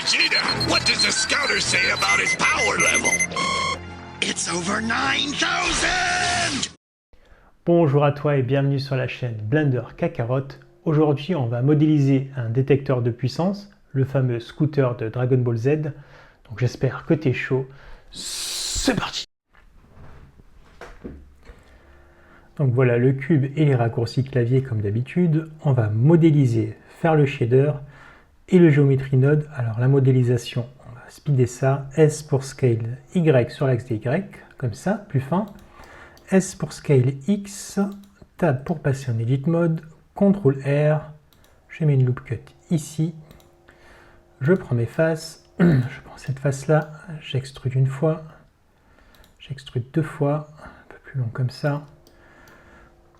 Vegeta, what does the scouter say about his power level? It's over 9000! Bonjour à toi et bienvenue sur la chaîne Blender Kakarot. Aujourd'hui, on va modéliser un détecteur de puissance, le fameux scooter de Dragon Ball Z. Donc j'espère que tu es chaud. C'est parti! Donc voilà le cube et les raccourcis clavier comme d'habitude. On va modéliser, faire le shader et le geometry node. Alors la modélisation, on va speeder ça. S pour scale Y sur l'axe des Y, comme ça, plus fin. S pour scale X, tab pour passer en edit mode, CTRL R, je mets une loop cut ici, je prends mes faces, je prends cette face là, j'extrude une fois, j'extrude deux fois, un peu plus long comme ça,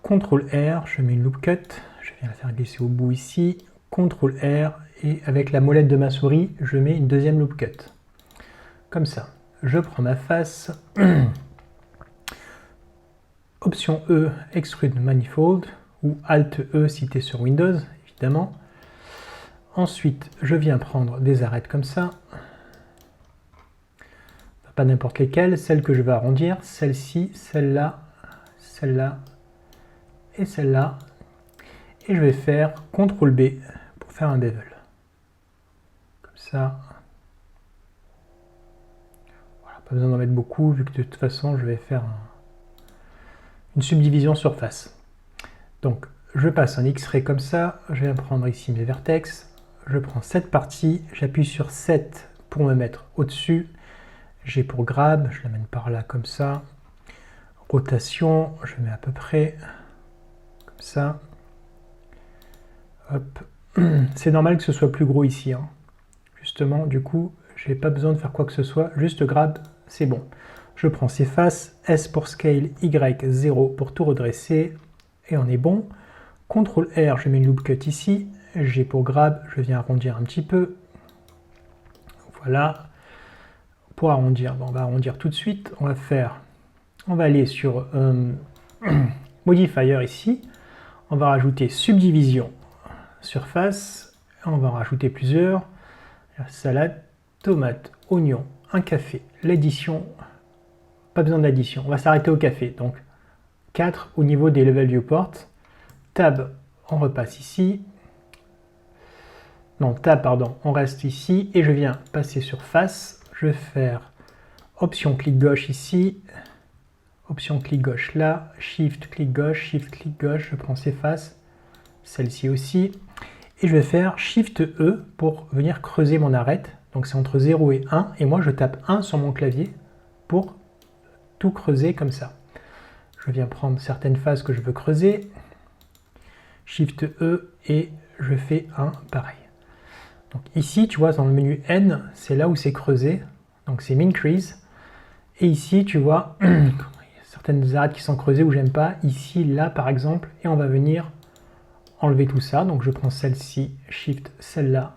CTRL R, je mets une loop cut, je viens la faire glisser au bout ici, CTRL R, et avec la molette de ma souris, je mets une deuxième loop cut, comme ça. Je prends ma face, Option E, Extrude Manifold, ou Alt E si tu es sur Windows, évidemment. Ensuite, je viens prendre des arêtes comme ça. Pas n'importe lesquelles, celles que je vais arrondir, celle-ci, celle-là, celle-là et celle-là. Et je vais faire CTRL B pour faire un bevel. Comme ça. Voilà, pas besoin d'en mettre beaucoup, vu que de toute façon, je vais faire une subdivision surface. Donc je passe en X-ray comme ça, je viens prendre ici mes vertex, je prends cette partie, j'appuie sur 7 pour me mettre au-dessus, G pour grab, je l'amène par là comme ça, rotation, je mets à peu près comme ça, hop, c'est normal que ce soit plus gros ici, hein. Justement, du coup, j'ai pas besoin de faire quoi que ce soit, juste grab, c'est bon. Je prends ces faces, S pour scale, Y, 0 pour tout redresser, et on est bon. CTRL R, je mets une loop cut ici, G pour grab, je viens arrondir un petit peu. Voilà. Pour arrondir, bon, on va arrondir tout de suite. On va aller sur Modifier ici. On va rajouter Subdivision, Surface. On va en rajouter plusieurs. Salade, tomate, oignon, un café, l'addition. Pas besoin d'addition, on va s'arrêter au café. Donc 4 au niveau des level viewport. Tab, on repasse ici. Non, tab, pardon, on reste ici. Et je viens passer sur face. Je vais faire option clic gauche ici. Option clic gauche là. Shift clic gauche, Shift clic gauche. Je prends ces faces. Celle-ci aussi. Et je vais faire Shift E pour venir creuser mon arête. Donc c'est entre 0 et 1. Et moi je tape 1 sur mon clavier pour tout creuser comme ça. Je viens prendre certaines phases que je veux creuser. Shift E et je fais un pareil. Donc ici, tu vois, dans le menu N, c'est là où c'est creusé. Donc c'est Increase. Et ici, tu vois, il y a certaines arêtes qui sont creusées où j'aime pas. Ici, là, par exemple. Et on va venir enlever tout ça. Donc je prends celle-ci, Shift, celle-là.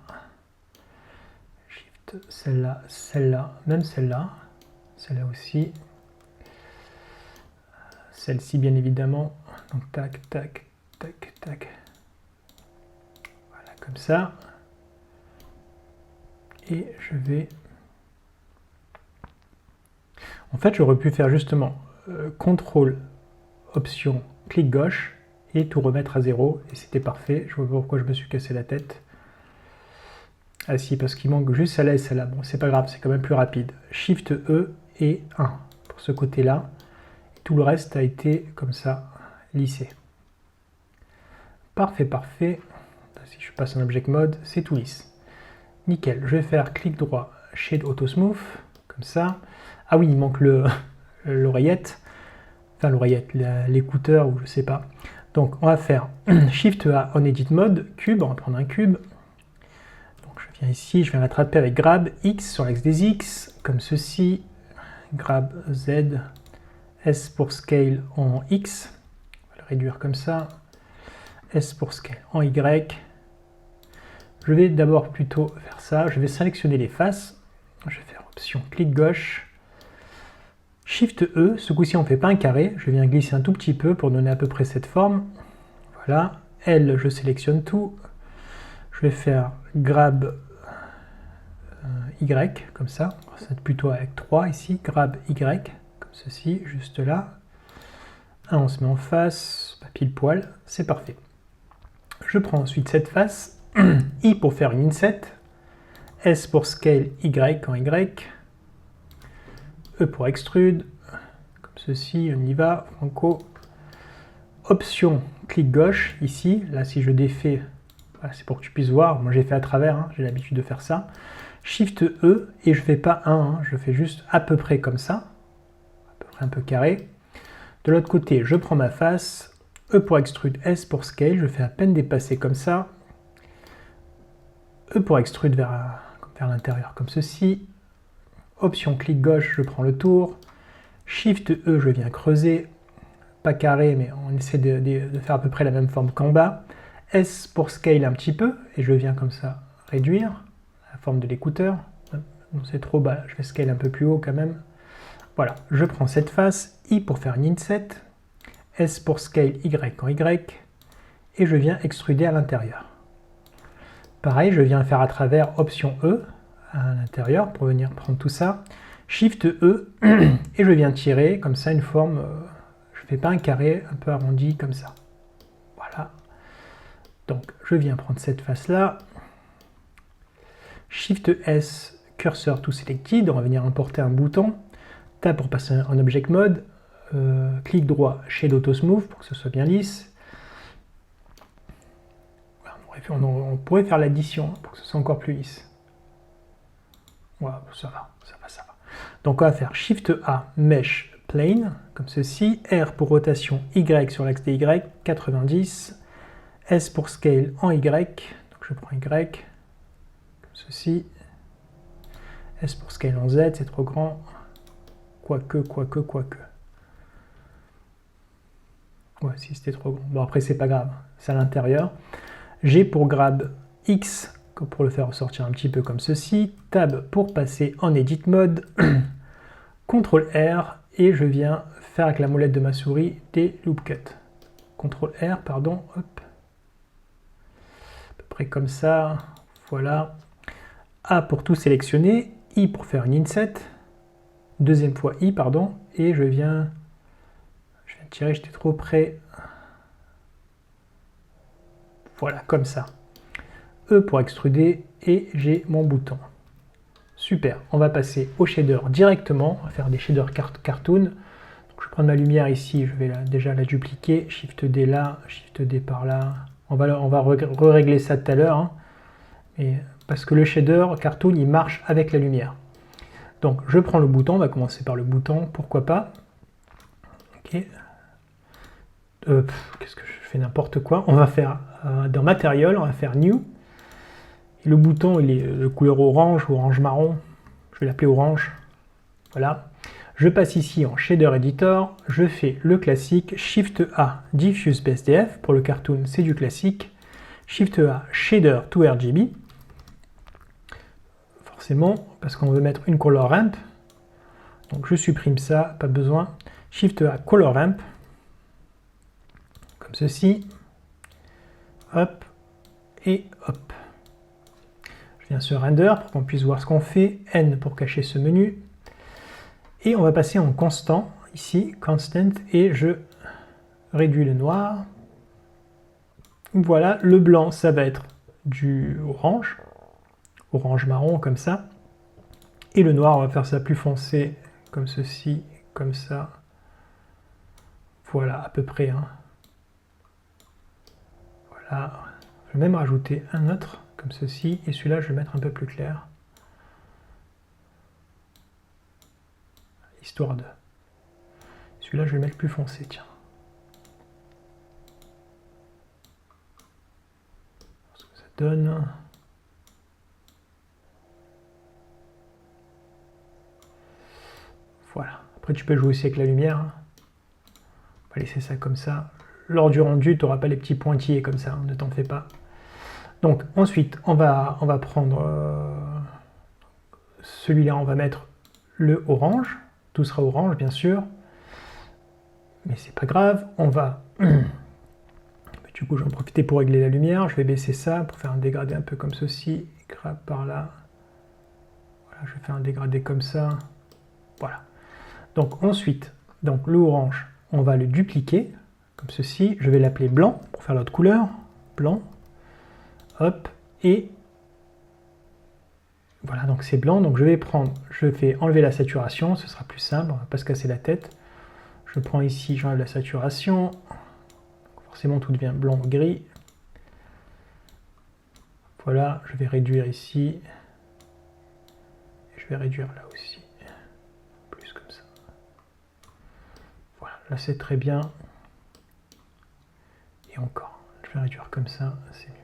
Shift, celle-là, celle-là, même celle-là. Celle-là aussi. Celle-ci, bien évidemment. Donc tac, tac, tac, tac. Voilà, comme ça. Et je vais... En fait, j'aurais pu faire justement CTRL, Option, clic gauche, et tout remettre à 0, et c'était parfait. Je vois pas pourquoi je me suis cassé la tête. Ah si, parce qu'il manque juste celle-là et celle-là. Bon, c'est pas grave, c'est quand même plus rapide. Shift E et 1 pour ce côté-là. Tout le reste a été comme ça, lissé. Parfait, parfait. Si je passe en Object Mode, c'est tout lisse. Nickel. Je vais faire clic droit, Shade Auto Smooth, comme ça. Ah oui, il manque l'oreillette. Enfin, l'oreillette, l'écouteur, ou je sais pas. Donc, on va faire Shift A en Edit Mode, cube, on va prendre un cube. Donc, je viens ici, je vais l'attraper avec Grab X sur l'axe des X, comme ceci. Grab Z. S pour scale en X, on va le réduire comme ça, S pour scale en Y. Je vais d'abord plutôt faire ça, je vais sélectionner les faces, je vais faire option clic gauche, Shift E, ce coup-ci on ne fait pas un carré, je viens glisser un tout petit peu pour donner à peu près cette forme, voilà, L je sélectionne tout, je vais faire grab Y, comme ça. Ça va être plutôt avec 3 ici. Grab Y, comme ceci, juste là. 1, on se met en face, pile poil, c'est parfait. Je prends ensuite cette face, I pour faire une inset, S pour scale Y en Y, E pour extrude, comme ceci, on y va, franco. Option, clic gauche, ici, là si je défais, voilà, c'est pour que tu puisses voir, moi j'ai fait à travers, hein, j'ai l'habitude de faire ça. Shift E, et je fais pas 1, hein, je fais juste à peu près comme ça, à peu près un peu carré. De l'autre côté, je prends ma face, E pour extrude, S pour scale, je fais à peine dépasser comme ça. E pour extrude vers l'intérieur comme ceci. Option clic gauche, je prends le tour. Shift E, je viens creuser. Pas carré, mais on essaie de faire à peu près la même forme qu'en bas. S pour scale un petit peu, et je viens comme ça réduire la forme de l'écouteur. Non, c'est trop bas, je vais scale un peu plus haut quand même. Voilà, je prends cette face, I pour faire une inset, S pour scale Y en Y, et je viens extruder à l'intérieur. Pareil, je viens faire à travers Option E à l'intérieur pour venir prendre tout ça. Shift E, et je viens tirer comme ça une forme, je ne fais pas un carré un peu arrondi comme ça. Voilà. Donc je viens prendre cette face-là. Shift S, cursor to selected, on va venir importer un bouton. Tab pour passer en object mode. Clic droit, Shadow to Smooth pour que ce soit bien lisse. On pourrait faire l'addition pour que ce soit encore plus lisse. Voilà, ça va. Donc on va faire Shift A, Mesh Plane, comme ceci. R pour rotation Y sur l'axe des Y, 90. S pour scale en Y, donc je prends Y, comme ceci. S pour scale en Z, c'est trop grand. Quoique. Ouais, si c'était trop grand. Bon, après, c'est pas grave, c'est à l'intérieur. G pour grab X, pour le faire ressortir un petit peu comme ceci. Tab pour passer en edit mode. CTRL R, et je viens faire avec la molette de ma souris des loop cuts. CTRL R, pardon, hop. À peu près comme ça, voilà. A pour tout sélectionner, I pour faire une inset. Deuxième fois I, pardon, et je viens tirer, j'étais trop près. Voilà, comme ça. E pour extruder, et j'ai mon bouton. Super, on va passer au shader directement, on va faire des shaders cartoon. Donc, je vais prendre ma lumière ici, je vais déjà la dupliquer, Shift D là, Shift D par là. On va régler ça tout à l'heure, hein. Parce que le shader cartoon, il marche avec la lumière. Donc je prends le bouton, on va commencer par le bouton, pourquoi pas. Ok. Qu'est-ce que je fais n'importe quoi. On va faire dans Material, on va faire New. Et le bouton, il est de couleur orange ou orange marron. Je vais l'appeler orange. Voilà. Je passe ici en Shader Editor. Je fais le classique Shift A Diffuse BSDF. Pour le cartoon, c'est du classique. Shift A Shader to RGB. Forcément, parce qu'on veut mettre une color ramp. Donc je supprime ça, pas besoin. Shift A Color Ramp. Comme ceci. Hop. Et hop. Je viens sur Render pour qu'on puisse voir ce qu'on fait. N pour cacher ce menu. Et on va passer en constant, ici, Constant, et je réduis le noir. Voilà, le blanc, ça va être du orange. Orange marron, comme ça. Et le noir, on va faire ça plus foncé, comme ceci, comme ça. Voilà, à peu près. Hein. Voilà. Je vais même rajouter un autre, comme ceci. Et celui-là, je vais mettre un peu plus clair. Histoire de... Celui-là, je vais le mettre plus foncé, tiens. Ce que ça donne... Voilà. Après, tu peux jouer aussi avec la lumière. On va laisser ça comme ça. Lors du rendu, tu n'auras pas les petits pointillés comme ça, hein, ne t'en fais pas. Donc, ensuite, on va prendre celui-là, on va mettre le orange. Tout sera orange, bien sûr. Mais c'est pas grave. On va... Du coup, je vais en profiter pour régler la lumière. Je vais baisser ça pour faire un dégradé un peu comme ceci. Grab par là. je vais faire un dégradé comme ça. Voilà. Donc ensuite, donc le orange, on va le dupliquer, comme ceci. Je vais l'appeler blanc, pour faire l'autre couleur. Blanc. Hop. Et voilà, donc c'est blanc. Donc je vais prendre, je fais enlever la saturation, ce sera plus simple, on ne va pas se casser la tête. Je prends ici, j'enlève la saturation. Forcément, tout devient blanc ou gris. Voilà, je vais réduire ici. Et je vais réduire là aussi. Plus comme ça. Voilà, là c'est très bien. Et encore, je vais réduire comme ça, c'est mieux.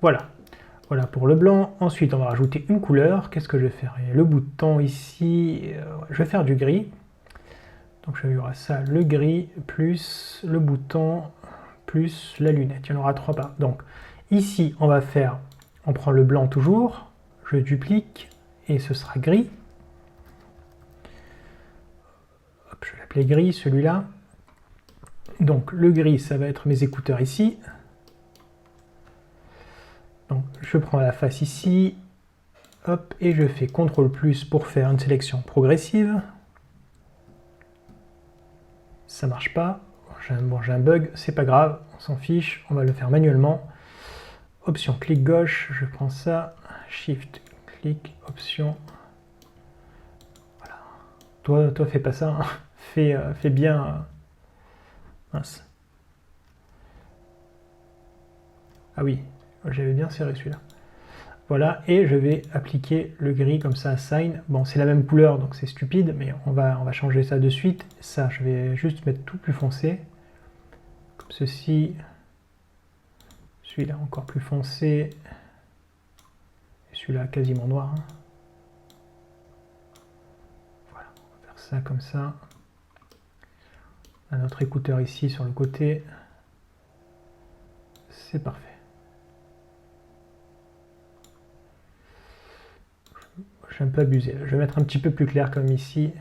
Voilà. Voilà pour le blanc. Ensuite, on va rajouter une couleur. Qu'est-ce que je vais faire? Le bouton ici, je vais faire du gris. Donc je vais avoir ça, le gris, plus le bouton, plus la lunette. Il y en aura 3 par. Donc ici, on va faire, on prend le blanc toujours, je duplique, et ce sera gris. Hop, je vais l'appeler gris, celui-là. Donc le gris, ça va être mes écouteurs ici. Donc je prends la face ici, hop, et je fais CTRL+ pour faire une sélection progressive. Ça marche pas. Bon, j'ai un bug, c'est pas grave, on s'en fiche, on va le faire manuellement. Option clic gauche, je prends ça, Shift, clic, option. Voilà. Toi fais pas ça, hein. Fais bien. Mince. Ah oui, j'avais bien serré celui-là. Voilà, et je vais appliquer le gris comme ça, Sign. Bon, c'est la même couleur, donc c'est stupide, mais on va changer ça de suite. Ça, je vais juste mettre tout plus foncé. Comme ceci. Celui-là encore plus foncé. Et celui-là quasiment noir. Voilà, on va faire ça comme ça. On a notre écouteur ici sur le côté. C'est parfait. J'ai un peu abusé. Je vais mettre un petit peu plus clair comme ici.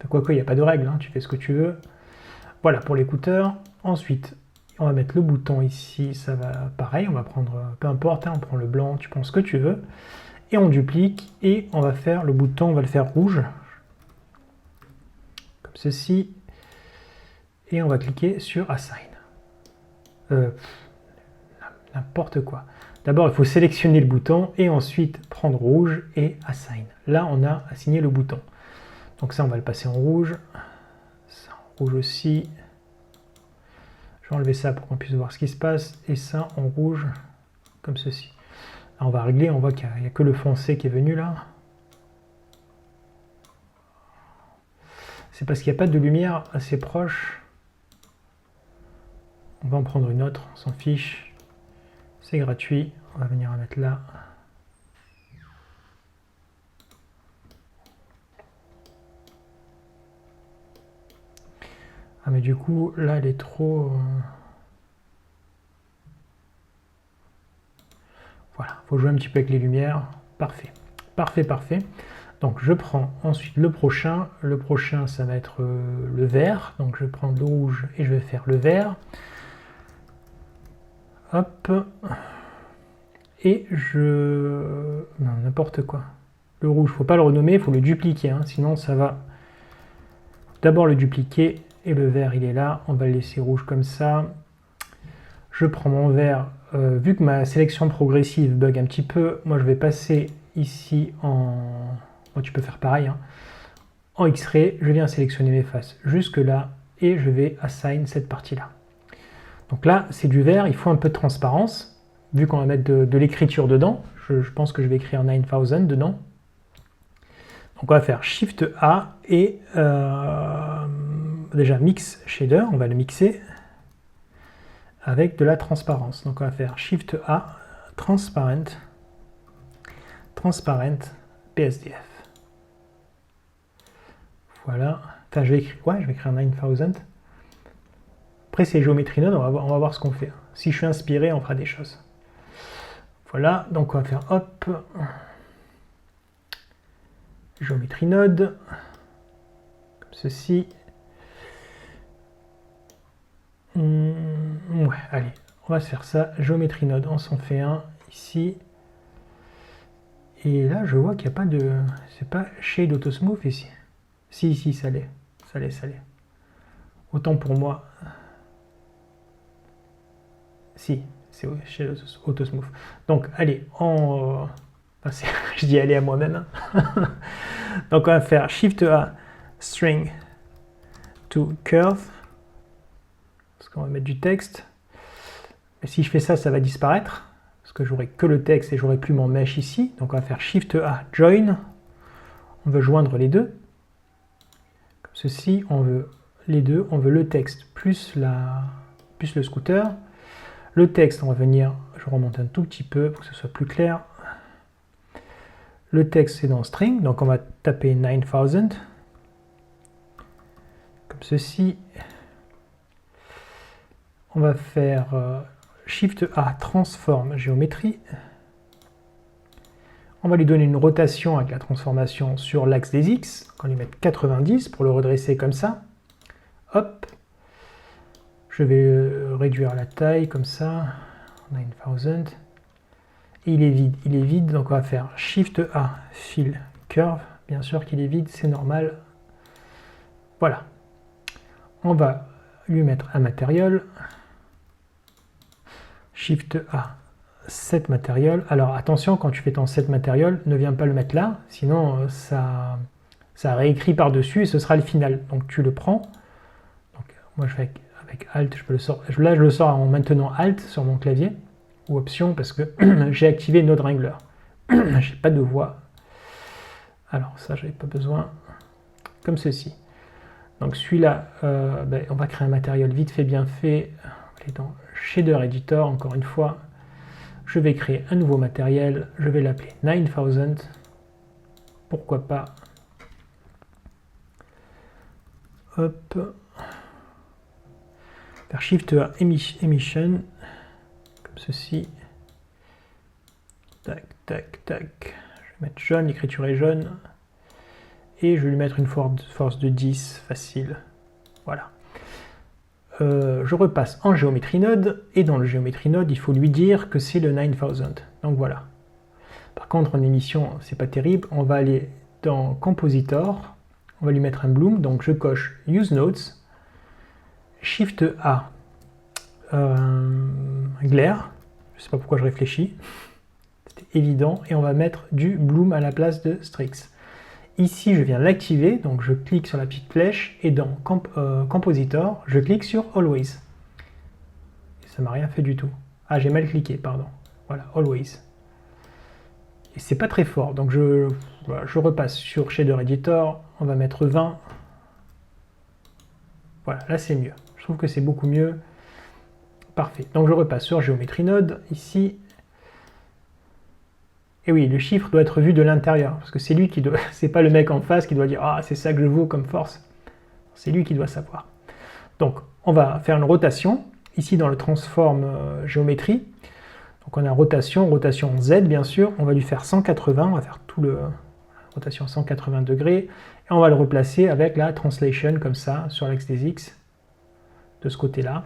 Quoique, il n'y a pas de règle, hein, tu fais ce que tu veux. Voilà pour l'écouteur. Ensuite, on va mettre le bouton ici, ça va pareil, on va prendre, peu importe, hein, on prend le blanc, tu prends ce que tu veux. Et on duplique, et on va faire le bouton, on va le faire rouge. Comme ceci. Et on va cliquer sur Assign. N'importe quoi. D'abord, il faut sélectionner le bouton et ensuite prendre rouge et Assign. Là, on a assigné le bouton. Donc ça, on va le passer en rouge. Ça en rouge aussi. Je vais enlever ça pour qu'on puisse voir ce qui se passe. Et ça en rouge, comme ceci. Là, on va régler, on voit qu'il n'y a que le foncé qui est venu là. C'est parce qu'il n'y a pas de lumière assez proche. On va en prendre une autre, on s'en fiche. C'est gratuit. On va venir la mettre là. Ah mais du coup, là, elle est trop... Voilà, il faut jouer un petit peu avec les lumières. Parfait. Parfait, parfait. Donc je prends ensuite le prochain. Le prochain, ça va être le vert. Donc je prends le rouge et je vais faire le vert. Hop. Et je... Non, n'importe quoi. Le rouge, il ne faut pas le renommer, il faut le dupliquer. Hein, sinon, ça va... D'abord le dupliquer. Et le vert, il est là. On va le laisser rouge comme ça. Je prends mon vert. Vu que ma sélection progressive bug un petit peu, moi je vais passer ici en... Bon, tu peux faire pareil. Hein. En X-Ray, je viens sélectionner mes faces jusque là. Et je vais assign cette partie-là. Donc là, c'est du vert. Il faut un peu de transparence. Vu qu'on va mettre de l'écriture dedans. Je pense que je vais écrire 9000 dedans. Donc on va faire Shift A et déjà Mix Shader, on va le mixer avec de la transparence. Donc on va faire Shift A, Transparent, PSDF. Voilà. Enfin, je vais écrire 9000. Après, c'est Geometry Node, on va voir ce qu'on fait. Si je suis inspiré, on fera des choses. Voilà, donc on va faire hop. Geometry Node, comme ceci. Ouais, allez, on va se faire ça. Geometry Node, on s'en fait un ici. Et là, je vois qu'il n'y a pas de... C'est pas Shade Auto Smooth ici. Si, ça l'est. Ça l'est. Autant pour moi. Si, c'est Shade Auto Smooth. Donc, allez, je dis allez à moi-même. Donc, on va faire Shift A, String to Curve. Parce qu'on va mettre du texte. Mais si je fais ça, ça va disparaître. Parce que j'aurai que le texte et j'aurai plus mon mesh ici. Donc on va faire Shift A, Join. On veut joindre les deux. Comme ceci, on veut les deux. On veut le texte plus le scooter. Le texte, on va venir, je remonte un tout petit peu pour que ce soit plus clair. Le texte, c'est dans String. Donc on va taper 9000. Comme ceci. On va faire Shift A, Transform Géométrie. On va lui donner une rotation avec la transformation sur l'axe des X. On va lui mettre 90 pour le redresser comme ça. Hop. Je vais réduire la taille comme ça. 9000. Et il est vide. Donc on va faire Shift A, Fill Curve. Bien sûr qu'il est vide, c'est normal. Voilà. On va lui mettre un matériel. Shift A, Set Material. Alors attention, quand tu fais ton Set Material, ne viens pas le mettre là, sinon ça réécrit par-dessus et ce sera le final. Donc tu le prends. Donc, moi je fais avec Alt, je peux le sortir. Là je le sors en maintenant Alt sur mon clavier, ou Option, parce que j'ai activé Node Wrangler. J'ai pas de voix. Alors ça, j'avais pas besoin. Comme ceci. Donc celui-là, on va créer un matériel vite fait, bien fait. Allez dans Shader Editor, encore une fois. Je vais créer un nouveau matériel. Je vais l'appeler 9000. Pourquoi pas. Hop. Faire Shift A, Emission. Comme ceci. Tac, tac, tac. Je vais mettre jaune, l'écriture est jaune. Et je vais lui mettre une force de 10, facile. Voilà. Je repasse en Geometry Node, et dans le Geometry Node, il faut lui dire que c'est le 9000. Donc voilà. Par contre, en émission, c'est pas terrible. On va aller dans Compositor, on va lui mettre un bloom, donc je coche Use Nodes, Shift A, Glare, je sais pas pourquoi je réfléchis, c'était évident, et on va mettre du bloom à la place de Strix. Ici, je viens l'activer, donc je clique sur la petite flèche, et dans Compositor, je clique sur Always. Et ça m'a rien fait du tout. Ah, j'ai mal cliqué, pardon. Voilà, Always. Et c'est pas très fort, donc je repasse sur Shader Editor, on va mettre 20. Voilà, là c'est mieux. Je trouve que c'est beaucoup mieux. Parfait. Donc je repasse sur Geometry Node, ici. Et oui, le chiffre doit être vu de l'intérieur, parce que c'est lui qui doit, c'est pas le mec en face qui doit dire « Ah, c'est ça que je vaux comme force ». C'est lui qui doit savoir. Donc, on va faire une rotation, ici dans le Transform Géométrie. Donc on a rotation Z bien sûr, on va lui faire 180, on va faire tout le rotation 180 degrés, et on va le replacer avec la Translation comme ça, sur l'axe des X, de ce côté-là.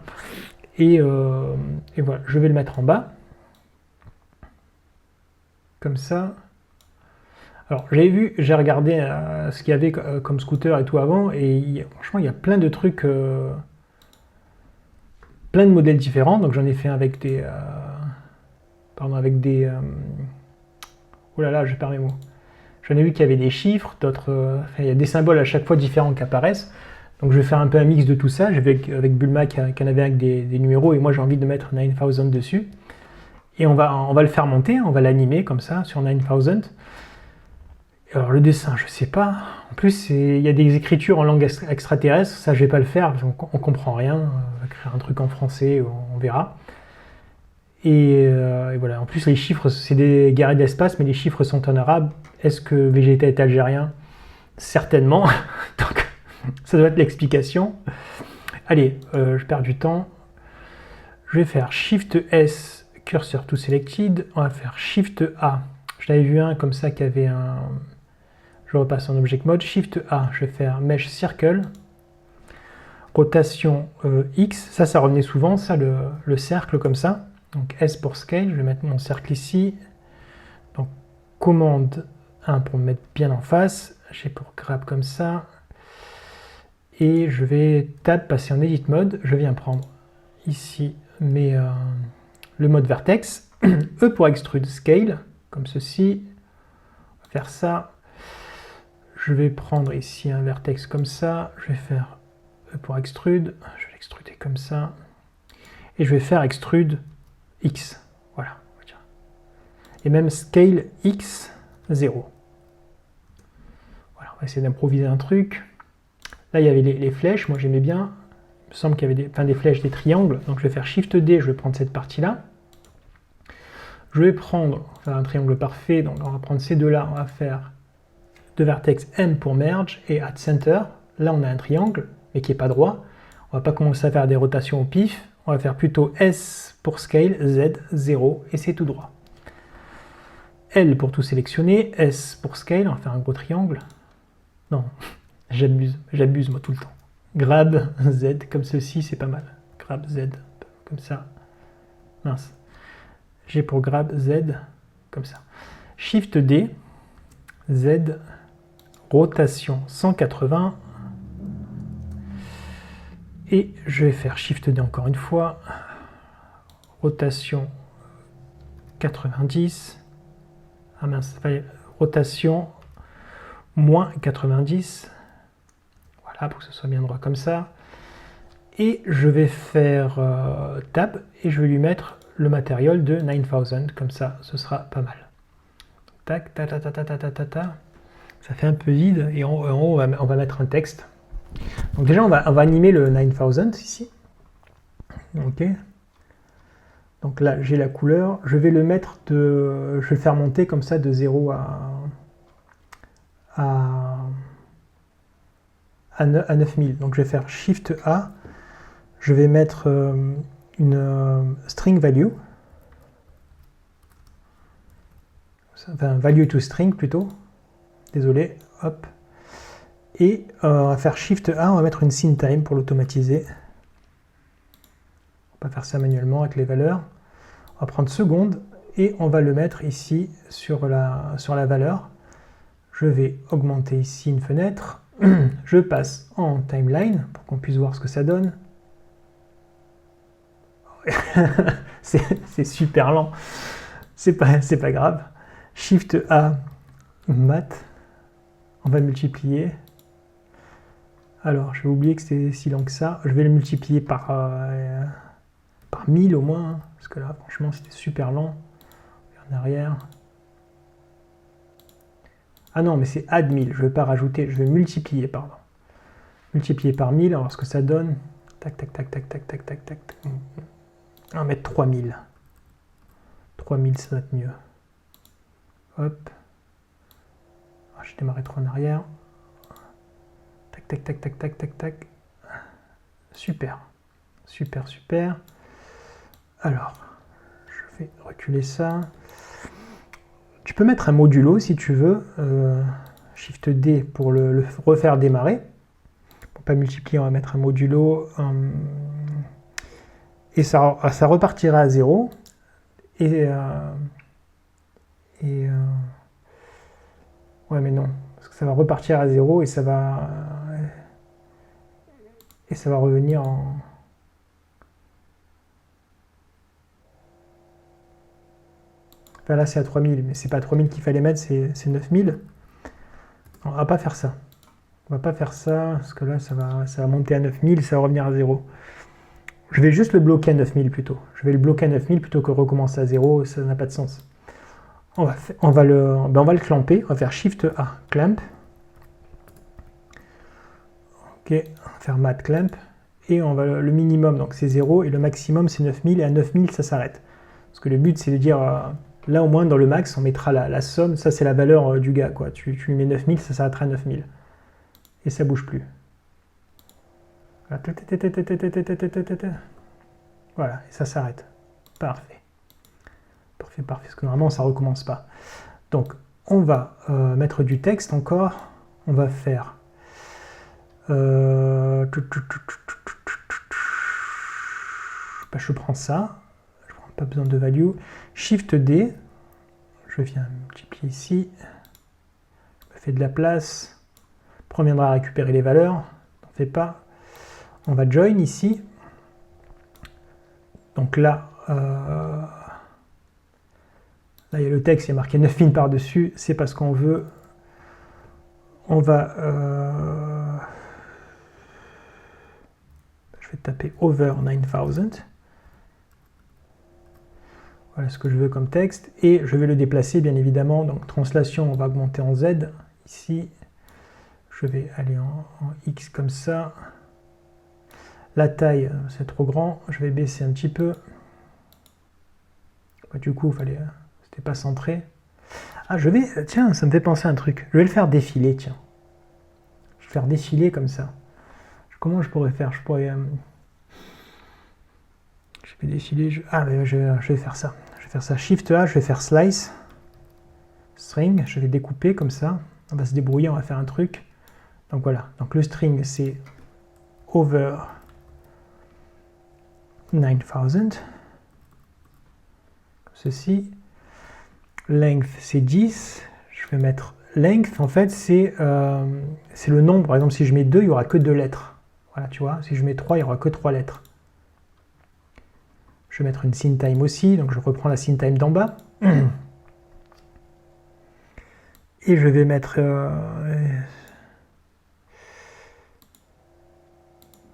Et voilà, je vais le mettre en bas. Comme ça. Alors j'ai regardé ce qu'il y avait comme scooter et tout avant, et franchement il y a plein de trucs, plein de modèles différents. Donc j'en ai fait avec des, oh là là, je perds mes mots. J'en ai vu qu'il y avait des chiffres, d'autres, il y a des symboles à chaque fois différents qui apparaissent. Donc je vais faire un peu un mix de tout ça. J'ai vu avec Bulma qui en avait avec des numéros, et moi j'ai envie de mettre 9000 dessus. Et on va le faire monter, on va l'animer comme ça sur 9000. Alors le dessin, je sais pas. En plus, il y a des écritures en langue extraterrestre, ça je vais pas le faire, parce qu'on comprend rien. On va créer un truc en français, on verra. Et voilà, en plus les chiffres, c'est des guerriers d'espace, mais les chiffres sont en arabe. Est-ce que Vegeta est algérien? Certainement. Donc ça doit être l'explication. Allez, je perds du temps. Je vais faire Shift S. Cursor to Selected, on va faire Shift A. Je l'avais vu un comme ça qui avait un. Je repasse en Object Mode. Shift A, je vais faire Mesh Circle. Rotation X, ça revenait souvent, ça, le cercle comme ça. Donc S pour Scale, je vais mettre mon cercle ici. Donc commande 1 pour me mettre bien en face. J'ai pour grab comme ça. Et je vais tab passer en edit mode. Je viens prendre ici le mode vertex. E pour extrude scale, comme ceci. On va faire ça. Je vais prendre ici un vertex comme ça. Je vais faire E pour extrude. Je vais l'extruder comme ça. Et je vais faire extrude X. Voilà. Et même scale X 0. Voilà, on va essayer d'improviser un truc. Là, il y avait les flèches. Moi, j'aimais bien. Il me semble qu'il y avait des flèches, des triangles. Donc, je vais faire Shift D. Je vais prendre cette partie-là. Je vais prendre un triangle parfait. Donc, on va prendre ces deux-là. On va faire deux vertex M pour merge et at center. Là, on a un triangle, mais qui n'est pas droit. On va pas commencer à faire des rotations au pif. On va faire plutôt S pour scale, Z, 0, et c'est tout droit. L pour tout sélectionner, S pour scale, on va faire un gros triangle. Non, j'abuse moi tout le temps. Grab Z, comme ceci, c'est pas mal. Grab Z, comme ça. Mince. J'ai pour grab Z, comme ça. Shift D, Z, rotation 180. Et je vais faire Shift D encore une fois. Rotation 90. Ah mince, rotation moins 90. Voilà, pour que ce soit bien droit comme ça. Et je vais faire tab et je vais lui mettre le matériel de 9000. Comme ça, ce sera pas mal. Tac, ta ta ta ta ta ta ta ta. Ça fait un peu vide et en haut, on va mettre un texte. Donc déjà, on va animer le 9000 ici. Ok. Donc là, j'ai la couleur. Je vais le mettre je vais le faire monter comme ça de 0 à 9000. Donc je vais faire Shift A. Je vais mettre une string value. Enfin, value to string plutôt. Désolé. Hop. Et on va faire Shift A. On va mettre une scene time pour l'automatiser. On va faire ça manuellement avec les valeurs. On va prendre seconde et on va le mettre ici sur la valeur. Je vais augmenter ici une fenêtre. Je passe en timeline pour qu'on puisse voir ce que ça donne. C'est super lent. C'est pas grave. Shift A, mat. On va multiplier. Alors, je vais oublier que c'est si lent que ça. Je vais le multiplier par 1000 au moins. Hein, parce que là, franchement, c'était super lent. En arrière. Ah non, mais c'est add 1000. Je ne vais pas rajouter. Je vais multiplier, pardon. Multiplier par 1000. Alors, ce que ça donne. Tac, tac, tac, tac, tac, tac, tac, tac. On va mettre 3000. 3000, ça va être mieux. Hop. Ah, j'ai démarré trop en arrière. Tac, tac, tac, tac, tac, tac, tac. Super. Super, super. Alors, je vais reculer ça. Tu peux mettre un modulo si tu veux. Shift D pour le refaire démarrer. Pour pas multiplier, on va mettre un modulo. Et ça repartira à 0. Ouais, mais non. Parce que ça va repartir à 0 et ça va revenir en... Enfin, là, c'est à 3000, mais c'est pas 3000 qu'il fallait mettre, c'est 9000. On va pas faire ça. On va pas faire ça, parce que là, ça va monter à 9000, ça va revenir à 0. Je vais juste le bloquer à 9000 plutôt. Je vais le bloquer à 9000 plutôt que recommencer à 0, ça n'a pas de sens. On va le clamper, on va faire Shift A, clamp. Ok, on va faire mat clamp. Et on va le minimum, donc c'est 0, et le maximum c'est 9000, et à 9000 ça s'arrête. Parce que le but c'est de dire, là au moins dans le max, on mettra la somme, ça c'est la valeur du gars, quoi. Tu lui mets 9000, ça s'arrêtera à 9000. Et ça bouge plus. Voilà, et ça s'arrête. Parfait. Parfait, parfait, parce que normalement ça recommence pas. Donc on va mettre du texte encore. On va faire... je prends ça. Je prends pas besoin de value. Shift D. je viens multiplier ici, je me fais de la place, après on viendra récupérer les valeurs, n'en fais pas, on va join ici, donc là, là il y a le texte, il y a marqué 9 lignes par-dessus, c'est parce qu'on veut, on va, je vais taper over 9000, voilà ce que je veux comme texte, et je vais le déplacer bien évidemment, donc translation on va augmenter en Z, ici, je vais aller en X comme ça, la taille c'est trop grand, je vais baisser un petit peu, bah, du coup c'était pas centré, ah je vais, tiens ça me fait penser à un truc, je vais le faire défiler, tiens, je vais faire défiler comme ça, comment je pourrais faire, je pourrais, je vais défiler, je vais faire ça. Je vais faire ça, Shift A, je vais faire Slice, String, je vais découper comme ça. On va se débrouiller, on va faire un truc. Donc voilà, donc le string c'est over 9000, comme ceci. Length c'est 10, je vais mettre length, en fait c'est le nombre, par exemple si je mets 2, il n'y aura que 2 lettres. Voilà, tu vois, si je mets 3, il n'y aura que 3 lettres. Je vais mettre une scene time aussi, donc je reprends la scene time d'en bas. Et je vais mettre...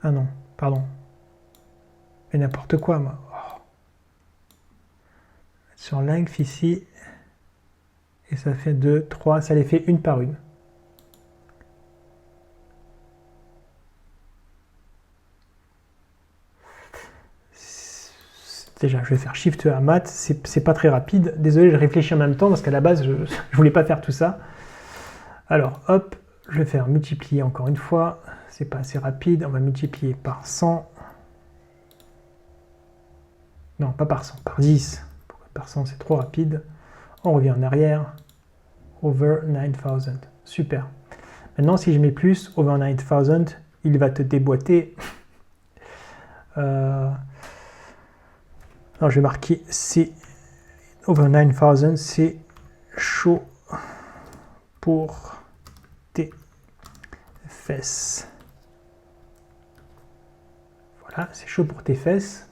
Ah non, pardon. Mais n'importe quoi, moi. Oh. Sur length ici. Et ça fait 2, 3, ça les fait une par une. Déjà, je vais faire Shift A mat, c'est pas très rapide. Désolé, je réfléchis en même temps parce qu'à la base, je voulais pas faire tout ça. Alors, hop, je vais faire multiplier encore une fois. C'est pas assez rapide, on va multiplier par 100. Non, pas par 100, par 10. Pourquoi par 100, c'est trop rapide. On revient en arrière. Over 9000. Super. Maintenant, si je mets plus, over 9000, il va te déboîter. Alors, je vais marquer c'est over 9000, c'est chaud pour tes fesses. Voilà, c'est chaud pour tes fesses.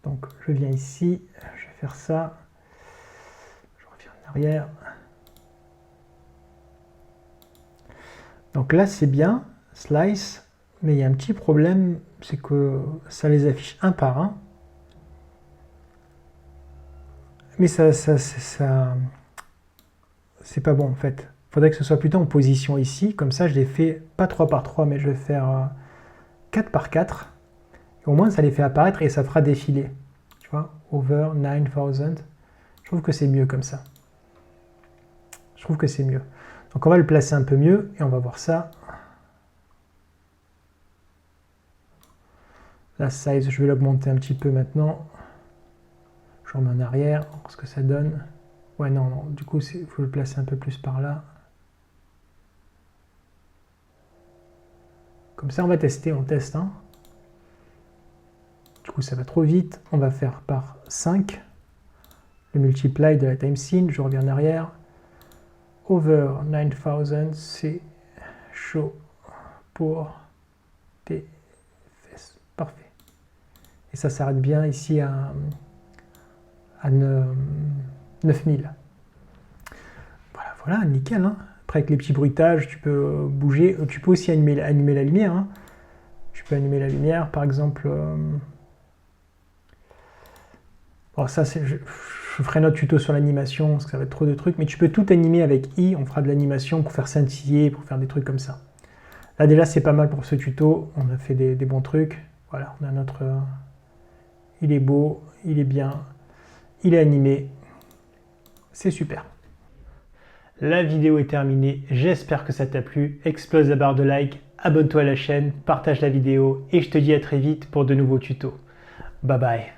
Donc, je viens ici, je vais faire ça. Je reviens en arrière. Donc là, c'est bien, slice, mais il y a un petit problème, c'est que ça les affiche un par un. Mais ça c'est pas bon en fait. Il faudrait que ce soit plutôt en position ici. Comme ça, je les fais pas 3 par 3, mais je vais faire 4 par 4. Et au moins, ça les fait apparaître et ça fera défiler. Tu vois, over 9000. Je trouve que c'est mieux comme ça. Je trouve que c'est mieux. Donc on va le placer un peu mieux et on va voir ça. La size, je vais l'augmenter un petit peu maintenant. Je remets en arrière, voir ce que ça donne. Ouais, non, non, du coup, il faut le placer un peu plus par là. Comme ça, on va tester, on teste. Hein. Du coup, ça va trop vite. On va faire par 5. Le multiply de la time scene, je reviens en arrière. Over 9000, c'est chaud pour tes fesses. Parfait. Et ça s'arrête bien ici à 9000. Voilà, voilà, nickel. Hein. Après, avec les petits bruitages, tu peux bouger. Tu peux aussi animer la lumière. Hein. Tu peux animer la lumière, par exemple. Bon, ça, je ferai notre tuto sur l'animation, parce que ça va être trop de trucs. Mais tu peux tout animer avec I. On fera de l'animation pour faire scintiller, pour faire des trucs comme ça. Là, déjà, c'est pas mal pour ce tuto. On a fait des bons trucs. Voilà, on a notre... il est beau, il est bien. Il est animé, c'est super. La vidéo est terminée, j'espère que ça t'a plu. Explose la barre de like, abonne-toi à la chaîne, partage la vidéo et je te dis à très vite pour de nouveaux tutos. Bye bye.